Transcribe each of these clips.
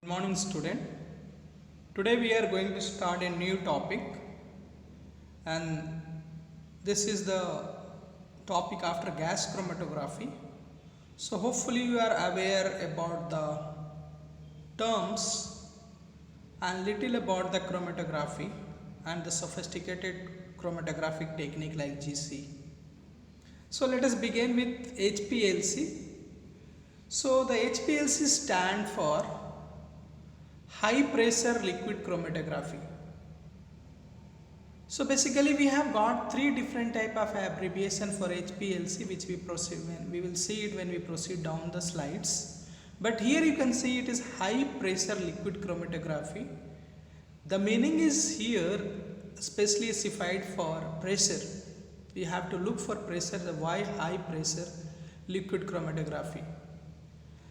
Good morning, student. Today we are going to start a new topic, and this is the topic after gas chromatography. So hopefully you are aware about the terms and little about the chromatography and the sophisticated chromatographic technique like GC. So let us begin with HPLC. So the HPLC stand for high pressure liquid chromatography. So basically we have got three different type of abbreviation for HPLC, which we will see it when we proceed down the slides. But here you can see it is high pressure liquid chromatography. The meaning is here specially specified for pressure. We have to look for pressure, why high pressure liquid chromatography.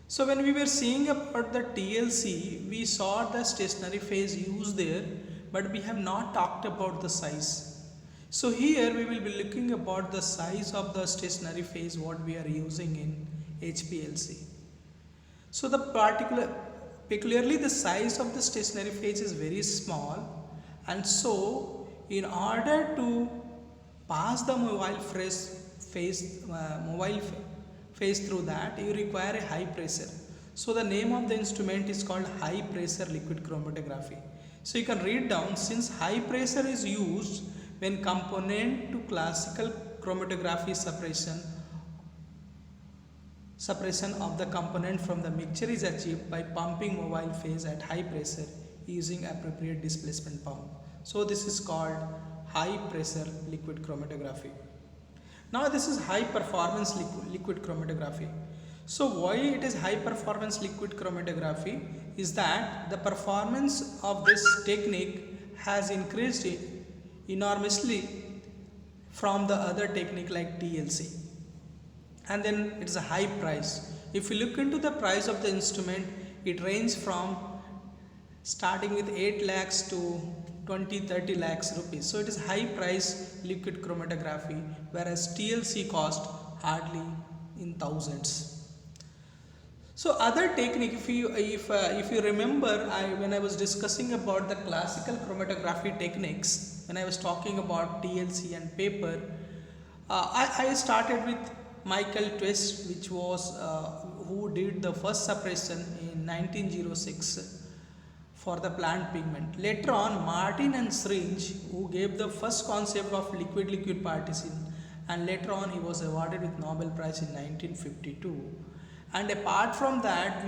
So when we were seeing about the TLC, we saw the stationary phase used there, but we have not talked about the size. So here we will be looking about the size of the stationary phase what we are using in HPLC. So the peculiarly the size of the stationary phase is very small, and so in order to pass the mobile phase through that, you require a high pressure. So the name of the instrument is called high pressure liquid chromatography. So you can read down, since high pressure is used when component to classical chromatography separation of the component from the mixture is achieved by pumping mobile phase at high pressure using appropriate displacement pump. So this is called high pressure liquid chromatography. Now this is high performance liquid chromatography. So why it is high performance liquid chromatography is that the performance of this technique has increased enormously from the other technique like TLC. And then it is a high price. If you look into the price of the instrument, it ranges from starting with 8 lakhs to 20-30 lakhs rupees. So it is high price liquid chromatography, whereas TLC cost hardly in thousands. So other technique, if you remember, when I was discussing about the classical chromatography techniques, when I was talking about TLC and paper, I started with Michael Twist, which was who did the first separation in 1906 for the plant pigment. Later on, Martin and Syringe, who gave the first concept of liquid-liquid partition, and later on he was awarded with Nobel Prize in 1952. And apart from that,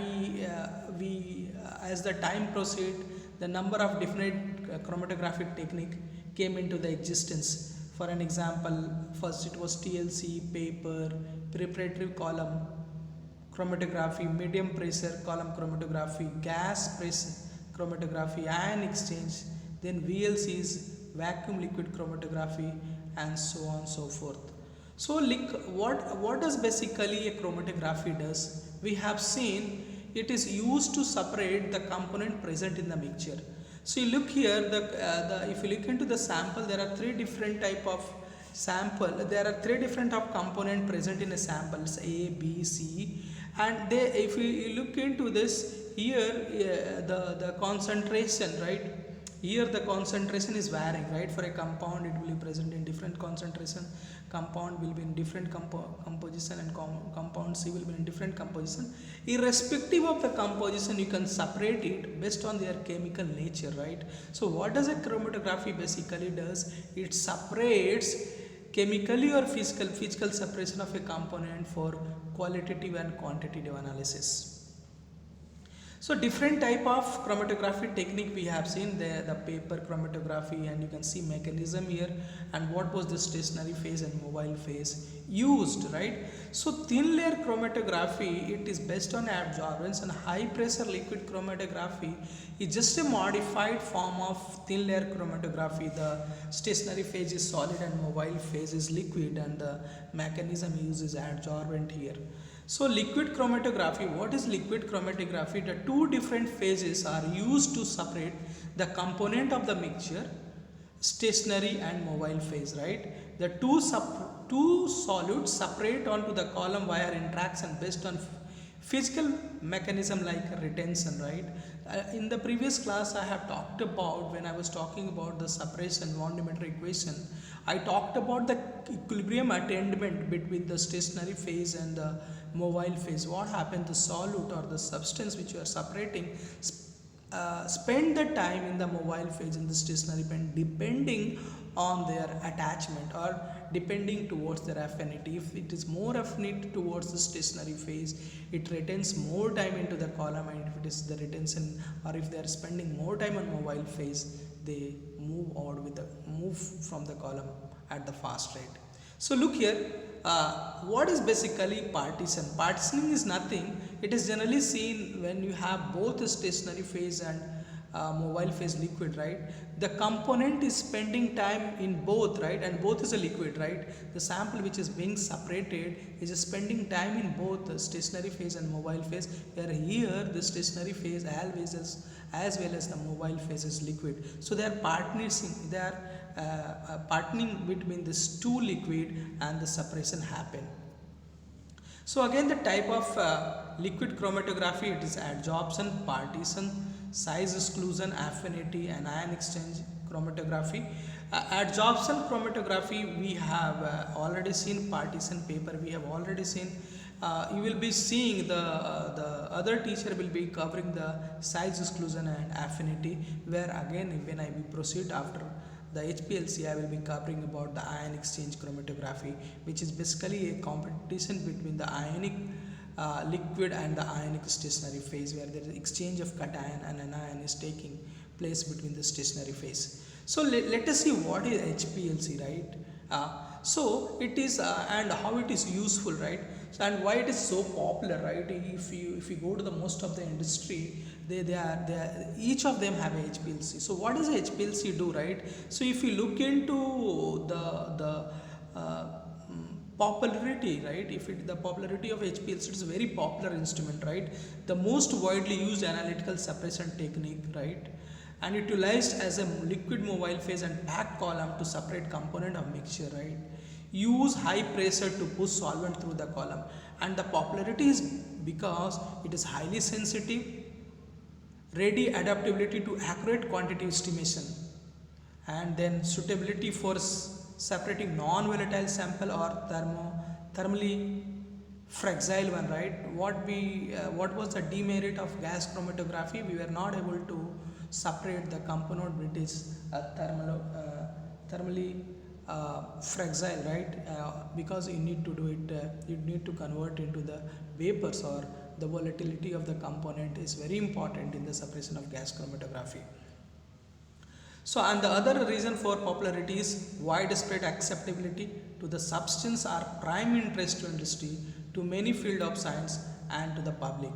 we as the time proceed, the number of different chromatographic technique came into the existence. For an example, first it was TLC, paper, preparatory column chromatography, medium pressure column chromatography, gas pressure chromatography, ion exchange, then VLCs, vacuum liquid chromatography, and so on and so forth. So what does basically a chromatography does? We have seen it is used to separate the component present in the mixture. So you look here, if you look into the sample, there are three different type of sample. There are three different of component present in a sample, A, B, C, and if you look into this here, the concentration, right? Here the concentration is varying, right? For a compound it will be present in different concentration, compound will be in different composition, and compound C will be in different composition. Irrespective of the composition, you can separate it based on their chemical nature, right? So what does a chromatography basically does? It separates chemically or physical separation of a component for qualitative and quantitative analysis. So different type of chromatography technique we have seen, the paper chromatography, and you can see mechanism here, and what was the stationary phase and mobile phase used, right? So thin layer chromatography, it is based on adsorbents, and high pressure liquid chromatography is just a modified form of thin layer chromatography. The stationary phase is solid and mobile phase is liquid, and the mechanism uses adsorbent here. So liquid chromatography, what is liquid chromatography? The two different phases are used to separate the component of the mixture, stationary and mobile phase, right? The two solutes separate onto the column via interaction based on physical mechanism like retention, right? In the previous class, I have talked about, when I was talking about the separation volumetric equation, I talked about the equilibrium attainment between the stationary phase and the mobile phase. What happened? The solute or the substance which you are separating spend the time in the mobile phase in the stationary phase depending on their attachment or depending towards their affinity. If it is more affinity towards the stationary phase, it retains more time into the column, and if it is the retention or if they are spending more time on mobile phase, they move from the column at the fast rate. So look here, what is basically partition? Partitioning is nothing. It is generally seen when you have both a stationary phase and mobile phase liquid, right? The component is spending time in both, right? And both is a liquid, right? The sample which is being separated is spending time in both the stationary phase and mobile phase, where here the stationary phase as well as the mobile phase is liquid. So they are partnering between these two liquid, and the separation happen. So again, the type of liquid chromatography, it is adsorption, partition, size exclusion, affinity, and ion exchange chromatography. Adsorption chromatography we have already seen. Partition paper we have already seen. You will be seeing the other teacher will be covering the size exclusion and affinity, where again when I will proceed after the HPLC, I will be covering about the ion exchange chromatography, which is basically a competition between the ionic liquid and the ionic stationary phase, where there is exchange of cation and anion is taking place between the stationary phase. So let us see what is HPLC, right? So it is and how it is useful, right? So, and why it is so popular, right? If you go to the most of the industry, they are each of them have a HPLC. So what does HPLC do, right? So if you look into the popularity, right? The popularity of HPLC, is a very popular instrument, right? The most widely used analytical separation technique, right? And utilized as a liquid mobile phase and packed column to separate component of mixture, right? Use high pressure to push solvent through the column, and the popularity is because it is highly sensitive, ready adaptability to accurate quantity estimation, and then suitability for separating non-volatile sample or thermally fragile one, right? What was the demerit of gas chromatography? We were not able to separate the component which is thermally fragile, right? Because you need to do it, you need to convert into the vapors, or the volatility of the component is very important in the separation of gas chromatography. So, and the other reason for popularity is widespread acceptability to the substance are prime interest to industry, to many field of science, and to the public.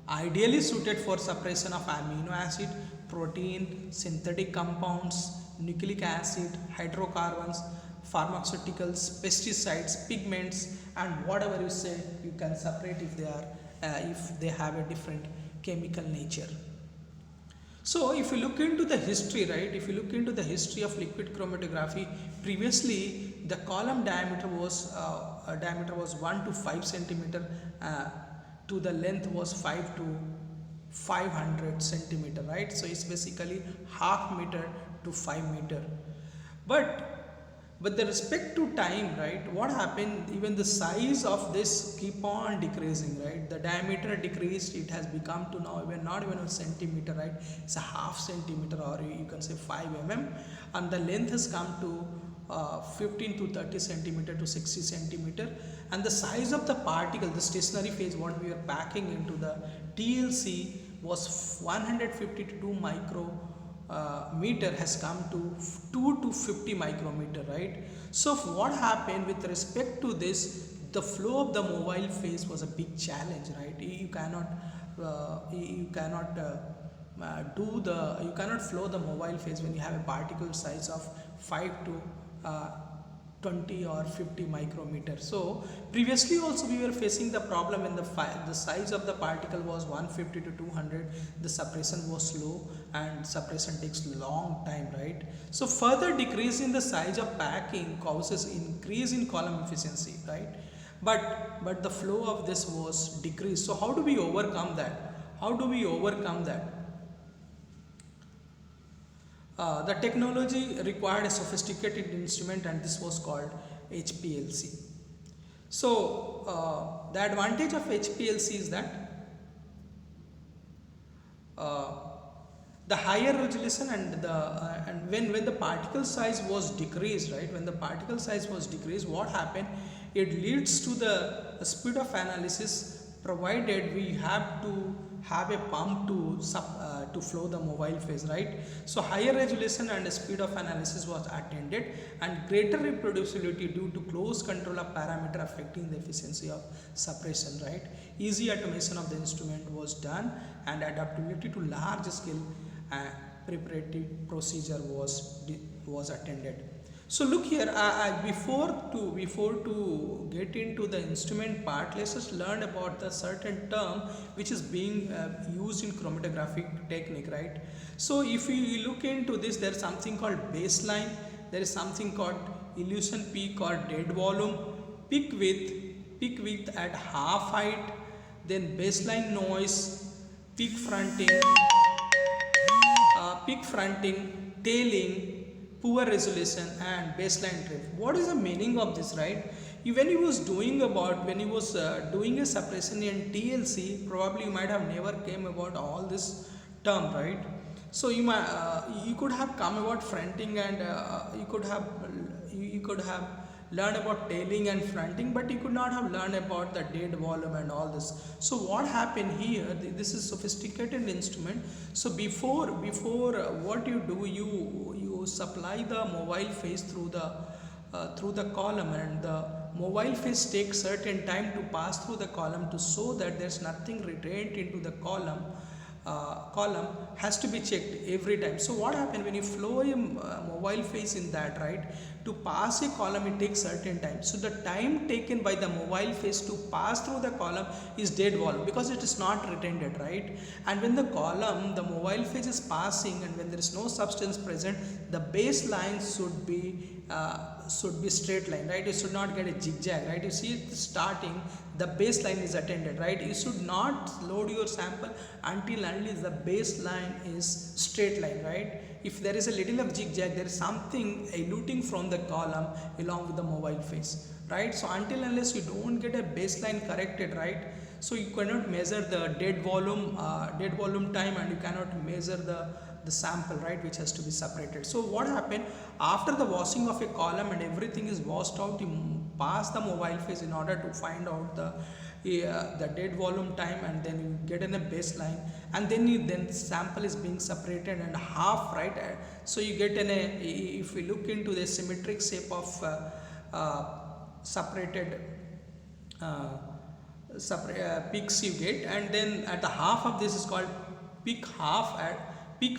Ideally suited for separation of amino acid, protein, synthetic compounds, nucleic acid, hydrocarbons, pharmaceuticals, pesticides, pigments, and whatever you say, you can separate if they have a different chemical nature. So if you look into the history, right, if you look into the history of liquid chromatography, previously the column diameter was 1 to 5 centimeter, to the length was 5 to 500 centimeter, right? So it's basically half meter to 5 meter. But the respect to time, right, what happened, even the size of this keep on decreasing, right? The diameter decreased, it has become to now even not even a centimeter, right? It's a half centimeter, or you can say 5 mm, and the length has come to 15 to 30 centimeter to 60 centimeter, and the size of the particle, the stationary phase what we are packing into the TLC was 150 to 2 meter has come to 2 to 50 micrometer, right? So what happened with respect to this, the flow of the mobile phase was a big challenge, right? You cannot flow the mobile phase when you have a particle size of 5 to 20 or 50 micrometer. So previously also we were facing the problem when the size of the particle was 150 to 200, the separation was slow and separation takes long time, right? So further decrease in the size of packing causes increase in column efficiency, right? But the flow of this was decreased. So how do we overcome that? The technology required a sophisticated instrument, and this was called HPLC. So, the advantage of HPLC is that uh, the higher resolution and when the particle size was decreased, right, when the particle size was decreased, what happened, it leads to the speed of analysis, provided we have to have a pump to flow the mobile phase, right. So higher resolution and speed of analysis was attended, and greater reproducibility due to close control of parameter affecting the efficiency of suppression, right. Easy automation of the instrument was done, and adaptability to large scale preparatory procedure was attended. So look here, before to get into the instrument part, let's just learn about the certain term which is being used in chromatographic technique, right. So if you look into this, there is something called baseline, there is something called elution peak or dead volume, peak width at half height, then baseline noise, peak fronting, tailing, poor resolution, and baseline drift. What is the meaning of this, right? When he was doing doing a suppression in TLC, probably you might have never came about all this term, right? So you could have come about fronting, and you could have learned about tailing and fronting, but you could not have learned about the dead volume and all this. So what happened here, this is sophisticated instrument. So before what you do, you supply the mobile phase through the column, and the mobile phase takes certain time to pass through the column to show that there's nothing retained into the column. Column has to be checked every time. So what happened when you flow a mobile phase in that, right, to pass a column, it takes certain time. So the time taken by the mobile phase to pass through the column is dead volume, because it is not retained, right. And when the mobile phase is passing, and when there is no substance present, the baseline should be straight line, right. You should not get a zigzag, right. You see it starting, the baseline is attended, right. You should not load your sample until the baseline is straight line, right. If there is a little of zigzag, there is something eluting from the column along with the mobile phase, right. So unless you don't get a baseline corrected, right, so you cannot measure the dead volume time, and you cannot measure the sample, right, which has to be separated. So what happened, after the washing of a column and everything is washed out, you pass the mobile phase in order to find out the dead volume time, and then you get in a baseline, and then sample is being separated and half, right. So you get if we look into the symmetric shape of separated peaks you get, and then at the half of this is called peak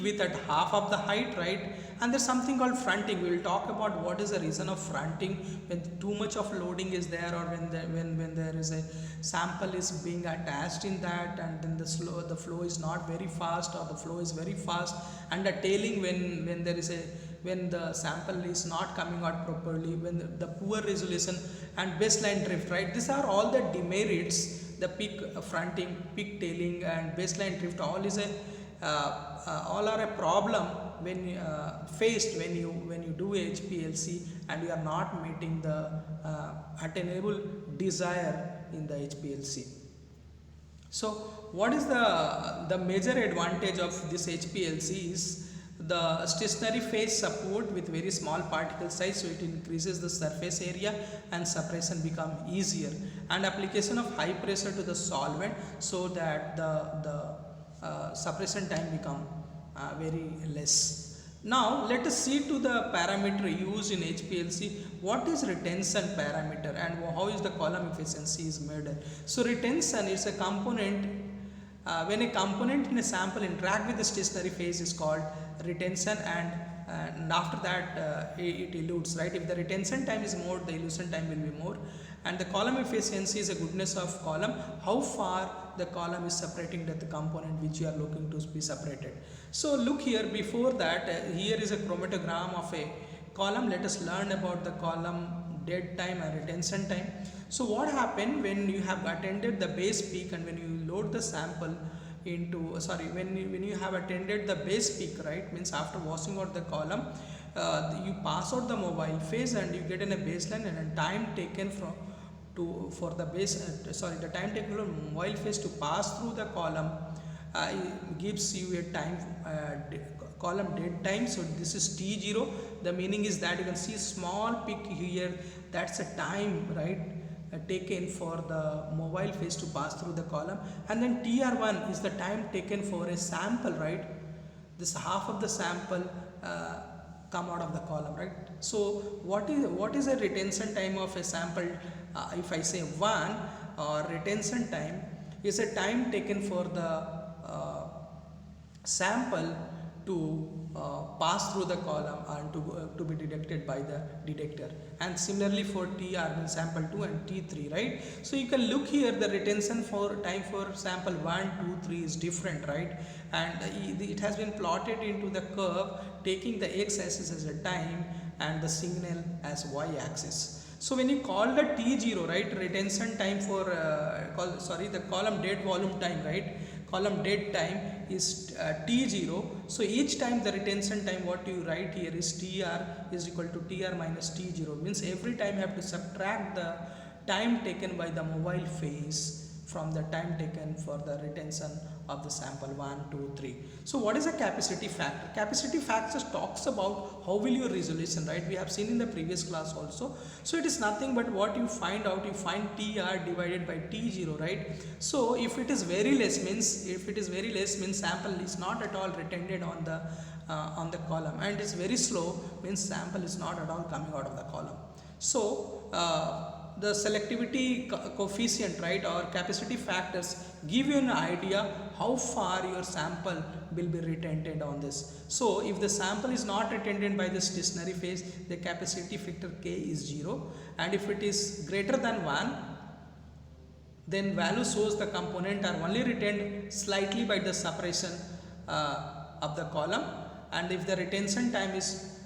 width at half of the height, right. And there's something called fronting. We will talk about what is the reason of fronting, when too much of loading is there, or when there is a sample is being attached in that, and then the flow is not very fast, or the flow is very fast, and the tailing when the sample is not coming out properly, when the poor resolution and baseline drift, right. These are all the demerits. The peak fronting, peak tailing, and baseline drift all are a problem when faced when you do HPLC, and you are not meeting the attainable desire in the HPLC. So what is the major advantage of this HPLC is the stationary phase support with very small particle size, so it increases the surface area and suppression become easier, and application of high pressure to the solvent, so that the suppression time become very less. Now let us see to the parameter used in HPLC. What is retention parameter, and how is the column efficiency is measured? So retention is a component. When a component in a sample interact with the stationary phase is called retention, and after that it elutes, right. If the retention time is more, the elution time will be more. And the column efficiency is a goodness of column, how far the column is separating the component which you are looking to be separated. So look here, before that here is a chromatogram of a column. Let us learn about the column dead time and retention time. So what happened when you have attended the base peak, and when you load the sample into sorry when you have attended the base peak, right, means after washing out the column, you pass out the mobile phase and you get in a baseline, and a time taken from to for the base sorry the time taken from mobile phase to pass through the column gives you a time column dead time. So this is t0. The meaning is that you can see small peak here, that's a time, right, taken for the mobile phase to pass through the column. And then tr1 is the time taken for a sample, right, this half of the sample come out of the column, right. So what is a retention time of a sample? If I say 1, or retention time is a time taken for the sample to pass through the column and to be detected by the detector. And similarly for tr means sample 2 and t3, right. So you can look here, the retention for time for sample 1, 2, 3 is different, right, and it has been plotted into the curve taking the x-axis as a time and the signal as y-axis. So when you call the t0, right, retention time for the column dead volume time, right, column dead time is t0. So each time the retention time, what you write here is tr is equal to tr minus t0, means every time you have to subtract the time taken by the mobile phase from the time taken for the retention of the sample 1, 2, 3. So what is a capacity factor? Capacity factor talks about how will your resolution, right, we have seen in the previous class also. So it is nothing but what you find out, you find tr divided by t0, right. So if it is very less means sample is not at all retended on the column, and it's very slow means sample is not at all coming out of the column. So the selectivity coefficient, right, or capacity factors give you an idea how far your sample will be retented on this. So if the sample is not retented by the stationary phase, the capacity factor k is 0, and if it is greater than 1, then value shows the component are only retained slightly by the suppression of the column. And if the retention time is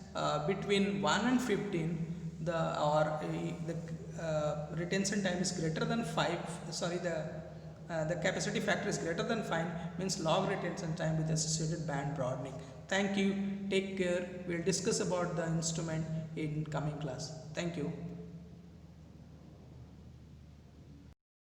between 1 and 15, the retention time is greater than 5, the capacity factor is greater than 5, means log retention time with associated band broadening. Thank you, take care. We'll discuss about the instrument in coming class. Thank you.